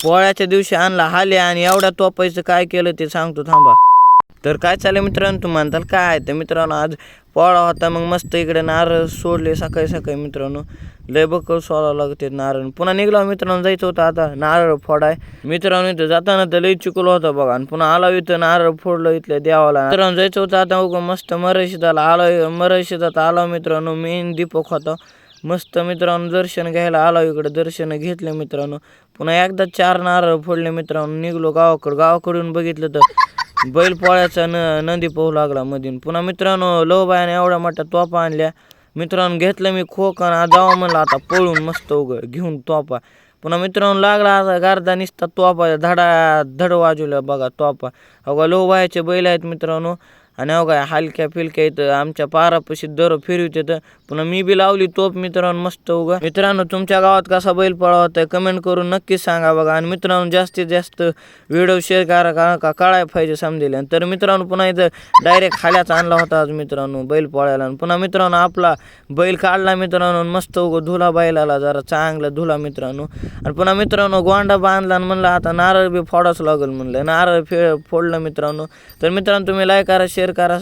पोळ्याच्या दिवशी आणला हाले आणि एवढ्या तोपायचं काय केलं ते सांगतो थांबा. तर काय चालेल मित्रांनो, तुम्ही म्हणताल काय तर मित्रांनो आज पोळा होता. मग मस्त इकडे नारळ सोडले सकाळी सकाळी मित्रांनो. लय बकळ सोडावं लागते नारळ. पुन्हा निघलो मित्रांनो, जायचं होतं आता नारळ फोडाय. मित्रांनो इथं जाताना तर लय चिकल होता बघा. आणि पुन्हा आलो इथं नारळ फोडलं इथल्या देवाला. मित्रांनो जायचं होतं आता उगा मस्त मरशिदाला आलो. मरशिदात आलो मित्रांनो. मेन दीपक होता मस्त मित्रांनो. दर्शन घ्यायला आलो इकडे. दर्शन घेतले मित्रांनो. पुन्हा एकदा 4 नारळ फोडले मित्रांनो. निघलो गावाकडं. गावाकडून बघितलं तर बैल पोळ्याचा नंदी पोहू लागला मधून. पुन्हा मित्रांनो लवबायाने एवढ्या मोठ्या तोफा आणल्या मित्रांनो. घेतलं मी खोक आणि जावं म्हणलं आता पळून मस्त घेऊन तोफा. पुन्हा मित्रांनो लागला आता गारदा निसता तोफा धड वाजवल्या बघा तोफा. अवघा लवबायाचे बैल आहेत मित्रांनो. आणि अवघा हलक्या फिलक्या इथं आमच्या पारापाशी दर फिरवत येतं. पुन्हा मी बी लावली तोप मित्रांनो मस्त उगा. मित्रांनो तुमच्या गावात कसा बैल पोळा होता कमेंट करून नक्कीच सांगा बघा. आणि मित्रांनो जास्तीत जास्त व्हिडिओ शेअर करा का कळायला पाहिजे समजेल. तर मित्रांनो पुन्हा इथं डायरेक्ट खाल्याच आणला होता आज मित्रांनो बैल पोळ्याला. पुन्हा मित्रांनो आपला बैल काढला मित्रांनो. मस्त उगं धुला बैलाला जरा चांगला धुला मित्रांनो. आणि पुन्हा मित्रांनो गोंडा बांधला आणि म्हणलं आता नारळ बी फोडाच लागेल म्हणलं. नारळ फोडलं मित्रांनो. तर मित्रांनो तुम्ही लाईक करा शेअर करा.